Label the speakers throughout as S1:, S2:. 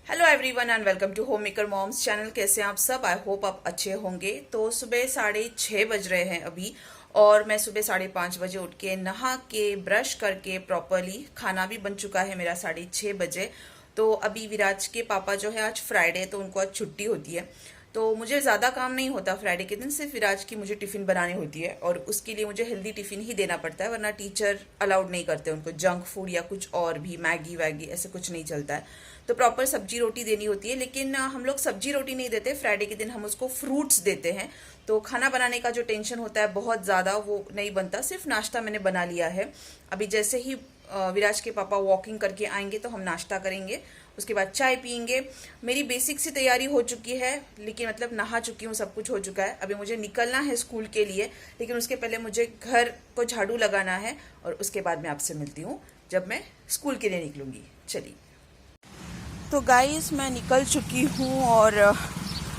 S1: Hello everyone and welcome to home maker moms channel. कैसे हैं आप सब? आई होप आप अच्छे होंगे। तो सुबह 6:30 बज रहे हैं अभी, और मैं सुबह 5:30 बजे उठ के नहा के ब्रश करके प्रॉपरली खाना भी बन चुका है मेरा 6:30 बजे। तो अभी विराज के पापा जो है, आज फ्राइडे तो उनको आज छुट्टी होती है, तो मुझे ज़्यादा काम नहीं होता फ्राइडे के दिन। सिर्फ विराज की मुझे टिफ़िन बनानी होती है, और उसके लिए मुझे हेल्दी टिफ़िन ही देना पड़ता है, वरना टीचर अलाउड नहीं करते उनको जंक फूड या कुछ और भी, मैगी वैगी ऐसे कुछ नहीं चलता है। तो प्रॉपर सब्जी रोटी देनी होती है, लेकिन हम लोग सब्जी रोटी नहीं देते फ्राइडे के दिन, हम उसको फ्रूट्स देते हैं। तो खाना बनाने का जो टेंशन होता है बहुत ज़्यादा, वो नहीं बनता। सिर्फ नाश्ता मैंने बना लिया है। अभी जैसे ही विराज के पापा वॉकिंग करके आएंगे तो हम नाश्ता करेंगे, उसके बाद चाय पियेंगे। मेरी बेसिक सी तैयारी हो चुकी है, लेकिन मतलब नहा चुकी हूँ, सब कुछ हो चुका है। अभी मुझे निकलना है स्कूल के लिए, लेकिन उसके पहले मुझे घर को झाड़ू लगाना है, और उसके बाद मैं आपसे मिलती हूँ जब मैं स्कूल के लिए निकलूँगी। चलिए। तो गाइस, मैं निकल चुकी हूँ, और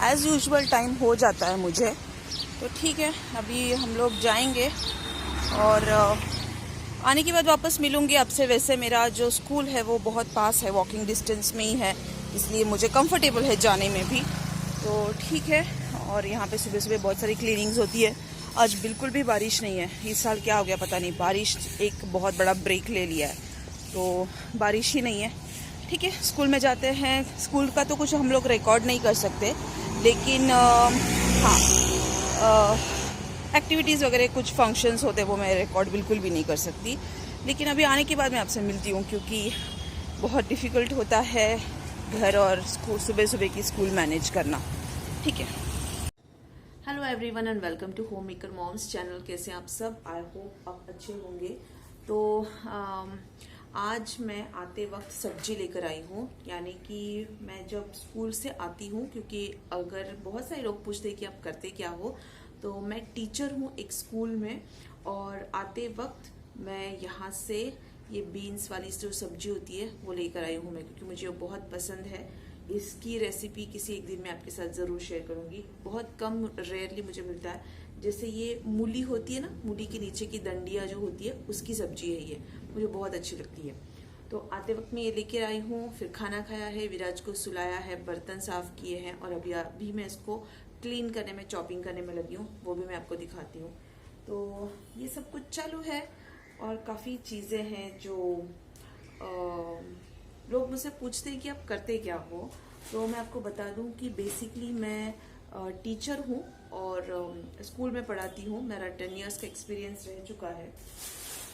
S1: एज़ यूजुअल टाइम हो जाता है मुझे, तो ठीक है। अभी हम लोग जाएंगे, और आने के बाद वापस मिलूंगी आपसे। वैसे मेरा जो स्कूल है वो बहुत पास है, वॉकिंग डिस्टेंस में ही है, इसलिए मुझे कंफर्टेबल है जाने में भी। तो ठीक है। और यहाँ पे सुबह सुबह बहुत सारी क्लीनिंग्स होती है। आज बिल्कुल भी बारिश नहीं है। इस साल क्या हो गया पता नहीं, बारिश एक बहुत बड़ा ब्रेक ले लिया है, तो बारिश ही नहीं है। ठीक है, स्कूल में जाते हैं। स्कूल का तो कुछ हम लोग रिकॉर्ड नहीं कर सकते, लेकिन हाँ, एक्टिविटीज़ वगैरह कुछ फंक्शंस होते हैं वो मैं रिकॉर्ड बिल्कुल भी नहीं कर सकती। लेकिन अभी आने के बाद मैं आपसे मिलती हूँ, क्योंकि बहुत डिफ़िकल्ट होता है घर और स्कूल, सुबह सुबह की स्कूल मैनेज करना। ठीक है। Hello everyone and welcome to home maker moms channel. कैसे आप सब? आई होप आप अच्छे होंगे। तो आज मैं आते वक्त सब्जी लेकर आई हूँ, यानी कि मैं जब स्कूल से आती हूँ, क्योंकि अगर बहुत सारे लोग पूछते हैं कि आप करते क्या हो, तो मैं टीचर हूँ एक स्कूल में, और आते वक्त मैं यहाँ से ये बीन्स वाली जो सब्जी होती है वो लेकर आई हूँ मैं, क्योंकि मुझे वो बहुत पसंद है। इसकी रेसिपी किसी एक दिन मैं आपके साथ ज़रूर शेयर करूँगी। बहुत कम, रेयरली मुझे मिलता है। जैसे ये मूली होती है ना, मूली के नीचे की डंडियाँ जो होती है, उसकी सब्जी है ये, मुझे बहुत अच्छी लगती है। तो आते वक्त मैं ये लेकर आई हूँ। फिर खाना खाया है, विराज को सुलाया है, बर्तन साफ़ किए हैं, और अभी मैं इसको क्लीन करने में, चॉपिंग करने में लगी हूँ, वो भी मैं आपको दिखाती हूँ। तो ये सब कुछ चालू है, और काफ़ी चीज़ें हैं जो लोग मुझसे पूछते हैं कि आप करते क्या हो। तो मैं आपको बता दूं कि बेसिकली मैं टीचर हूँ, और स्कूल में पढ़ाती हूँ। मेरा 10 इयर्स का एक्सपीरियंस रह चुका है।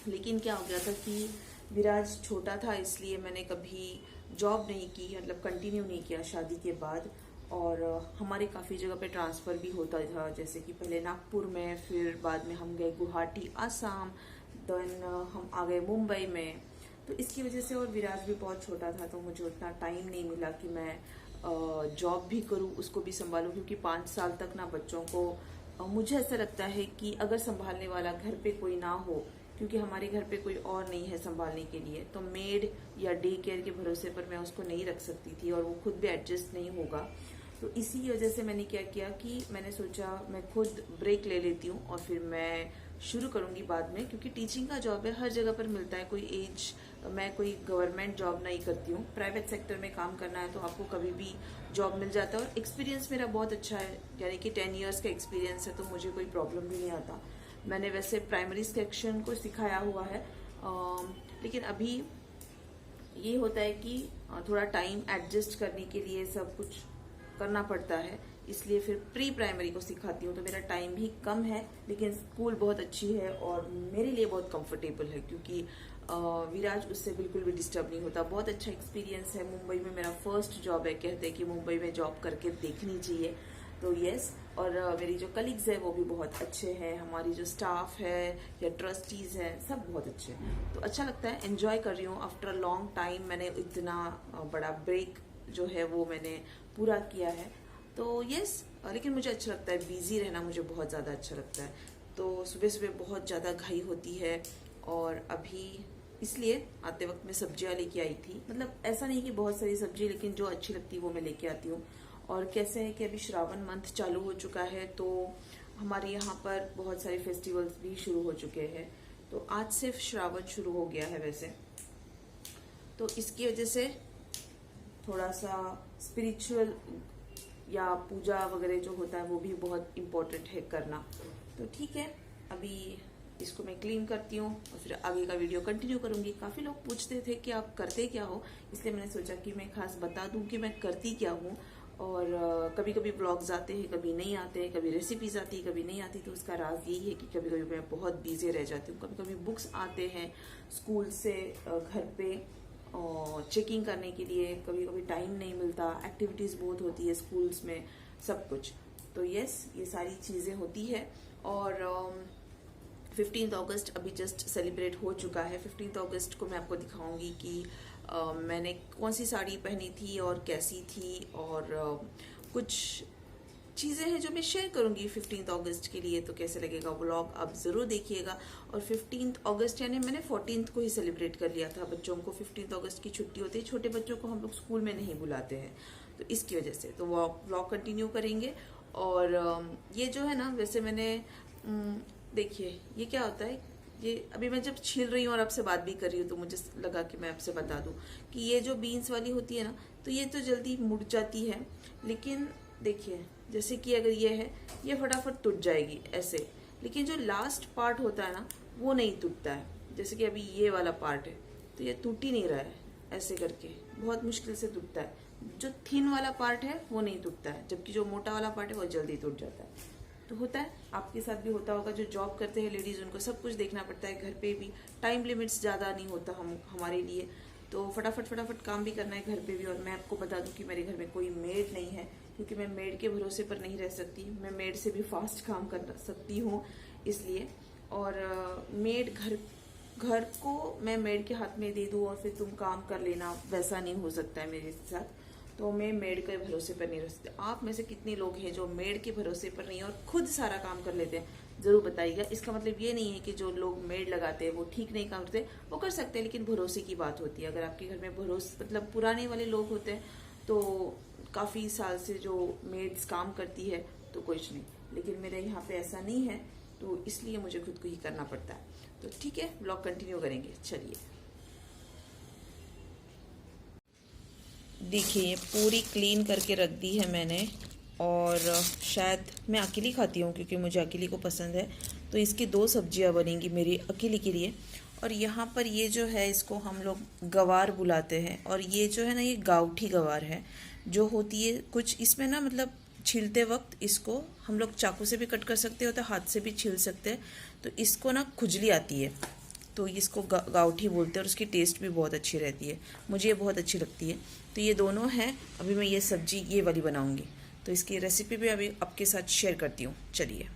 S1: लेकिन क्या हो गया था कि विराज छोटा था, इसलिए मैंने कभी जॉब नहीं की, मतलब कंटिन्यू नहीं किया शादी के बाद। और हमारे काफ़ी जगह पे ट्रांसफ़र भी होता था, जैसे कि पहले नागपुर में, फिर बाद में हम गए गुवाहाटी आसाम, देन हम आ गए मुंबई में। तो इसकी वजह से, और विराज भी बहुत छोटा था, तो मुझे उतना टाइम नहीं मिला कि मैं जॉब भी करूं, उसको भी संभालूं, क्योंकि 5 साल तक ना बच्चों को मुझे ऐसा लगता है कि अगर संभालने वाला घर पे कोई ना हो, क्योंकि हमारे घर पे कोई और नहीं है संभालने के लिए, तो मेड या डे केयर के भरोसे पर मैं उसको नहीं रख सकती थी, और वो खुद भी एडजस्ट नहीं होगा। तो इसी वजह से मैंने क्या किया कि मैंने सोचा मैं खुद ब्रेक ले लेती हूँ, और फिर मैं शुरू करूँगी बाद में, क्योंकि टीचिंग का जॉब है, हर जगह पर मिलता है। कोई एज, मैं कोई गवर्नमेंट जॉब नहीं करती हूँ, प्राइवेट सेक्टर में काम करना है तो आपको कभी भी जॉब मिल जाता है। और एक्सपीरियंस मेरा बहुत अच्छा है, यानी कि 10 इयर्स का एक्सपीरियंस है, तो मुझे कोई प्रॉब्लम भी नहीं आता। मैंने वैसे प्राइमरी सेक्शन को सिखाया हुआ है, लेकिन अभी ये होता है कि थोड़ा टाइम एडजस्ट करने के लिए सब कुछ करना पड़ता है, इसलिए फिर प्री प्राइमरी को सिखाती हूँ। तो मेरा टाइम भी कम है, लेकिन स्कूल बहुत अच्छी है और मेरे लिए बहुत कंफर्टेबल है, क्योंकि विराज उससे बिल्कुल भी डिस्टर्ब नहीं होता। बहुत अच्छा एक्सपीरियंस है। मुंबई में मेरा फर्स्ट जॉब है, कहते हैं कि मुंबई में जॉब करके देखनी चाहिए, तो यस। और मेरी जो कलीग्स है वो भी बहुत अच्छे हैं, हमारी जो स्टाफ है या ट्रस्टीज़ हैं, सब बहुत अच्छे हैं। तो अच्छा लगता है, एंजॉय कर रही हूँ। आफ्टर अ लॉन्ग टाइम मैंने इतना बड़ा ब्रेक जो है वो मैंने पूरा किया है, तो यस। लेकिन मुझे अच्छा लगता है, बिजी रहना मुझे बहुत ज़्यादा अच्छा लगता है। तो सुबह सुबह बहुत ज़्यादा घाई होती है, और अभी इसलिए आते वक्त मैं सब्जियां लेके आई थी। मतलब ऐसा नहीं कि बहुत सारी सब्जी, लेकिन जो अच्छी लगती है वो मैं लेके आती हूँ। और कैसे है कि अभी श्रावण मंथ चालू हो चुका है, तो हमारे यहाँ पर बहुत सारे फेस्टिवल्स भी शुरू हो चुके हैं। तो आज से श्रावण शुरू हो गया है वैसे, तो इसकी वजह से थोड़ा सा स्पिरिचुअल या पूजा वगैरह जो होता है वो भी बहुत इम्पोर्टेंट है करना। तो ठीक है, अभी इसको मैं क्लीन करती हूँ और फिर आगे का वीडियो कंटिन्यू करूंगी। काफ़ी लोग पूछते थे कि आप करते क्या हो, इसलिए मैंने सोचा कि मैं खास बता दूं कि मैं करती क्या हूँ। और कभी कभी ब्लॉग्स आते हैं, कभी नहीं आते, कभी रेसिपीज आती है, कभी नहीं आती। तो उसका राज यही है कि कभी कभी मैं बहुत बिजी रह जाती हूँ, कभी कभी बुक्स आते हैं स्कूल से घर पे चेकिंग करने के लिए, कभी कभी टाइम नहीं मिलता, एक्टिविटीज़ बहुत होती है स्कूल्स में, सब कुछ। तो यस, ये सारी चीज़ें होती है। और 15 अगस्त अभी जस्ट सेलिब्रेट हो चुका है। 15 अगस्त को मैं आपको दिखाऊंगी कि मैंने कौन सी साड़ी पहनी थी और कैसी थी, और कुछ चीज़ें हैं जो मैं शेयर करूंगी 15 अगस्त के लिए। तो कैसे लगेगा व्लॉग आप ज़रूर देखिएगा। और 15 अगस्त यानी मैंने 14 को ही सेलिब्रेट कर लिया था। बच्चों को 15 अगस्त की छुट्टी होती है, छोटे बच्चों को हम लोग स्कूल में नहीं बुलाते हैं, तो इसकी वजह से तो व्लॉग कंटिन्यू करेंगे। और ये जो है ना, वैसे मैंने देखिए ये क्या होता है, ये अभी मैं जब छील रही हूँ और आपसे बात भी कर रही हूँ तो मुझे लगा कि मैं आपसे बता दूँ कि ये जो बीन्स वाली होती है ना, तो ये तो जल्दी मुड़ जाती है। लेकिन देखिए, जैसे कि अगर ये है, ये फटाफट टूट जाएगी ऐसे, लेकिन जो लास्ट पार्ट होता है ना वो नहीं टूटता है। जैसे कि अभी ये वाला पार्ट है तो ये टूट ही नहीं रहा है, ऐसे करके बहुत मुश्किल से टूटता है। जो थिन वाला पार्ट है वो नहीं टूटता है, जबकि जो मोटा वाला पार्ट है वो जल्दी टूट जाता है। तो होता है, आपके साथ भी होता होगा। जो जॉब करते हैं लेडीज, उनको सब कुछ देखना पड़ता है, घर पे भी टाइम लिमिट्स ज़्यादा नहीं होता हमारे लिए, तो फटाफट काम भी करना है घर पे भी। और मैं आपको बता दूं कि मेरे घर में कोई मेड नहीं है, क्योंकि मैं मेड के भरोसे पर नहीं रह सकती। मैं मेड से भी फास्ट काम कर सकती हूँ इसलिए। और मेड घर को मैं मेड के हाथ में दे दूँ और फिर तुम काम कर लेना, वैसा नहीं हो सकता है मेरे साथ। तो मैं मेड के भरोसे पर नहीं रह सकती। आप में से कितने लोग हैं जो मेड के भरोसे पर नहीं है और खुद सारा काम कर लेते हैं, जरूर बताइएगा। इसका मतलब ये नहीं है कि जो लोग मेड लगाते हैं वो ठीक नहीं काम करते, वो कर सकते हैं, लेकिन भरोसे की बात होती है। अगर आपके घर में भरोसे मतलब पुराने वाले लोग होते हैं तो काफ़ी साल से जो मेड्स काम करती है तो कुछ नहीं, लेकिन मेरे यहाँ पे ऐसा नहीं है, तो इसलिए मुझे खुद को ही करना पड़ता है। तो ठीक है, ब्लॉग कंटिन्यू करेंगे, चलिए। देखिए, ये पूरी क्लीन करके रख दी है मैंने, और शायद मैं अकेली खाती हूँ क्योंकि मुझे अकेली को पसंद है, तो इसकी 2 सब्जियाँ बनेंगी मेरी अकेली के लिए। और यहाँ पर ये जो है, इसको हम लोग गवार बुलाते हैं, और ये जो है ना, ये गाउठी गवार है जो होती है कुछ इसमें ना, मतलब छीलते वक्त इसको हम लोग चाकू से भी कट कर सकते हैं, तो हाथ से भी छील सकते हैं। तो इसको ना खुजली आती है, तो इसको गाउठी बोलते हैं, और उसकी टेस्ट भी बहुत अच्छी रहती है, मुझे ये बहुत अच्छी लगती है। तो ये दोनों हैं। अभी मैं ये सब्जी ये वाली बनाऊंगी, तो इसकी रेसिपी भी अभी आपके साथ शेयर करती हूँ, चलिए।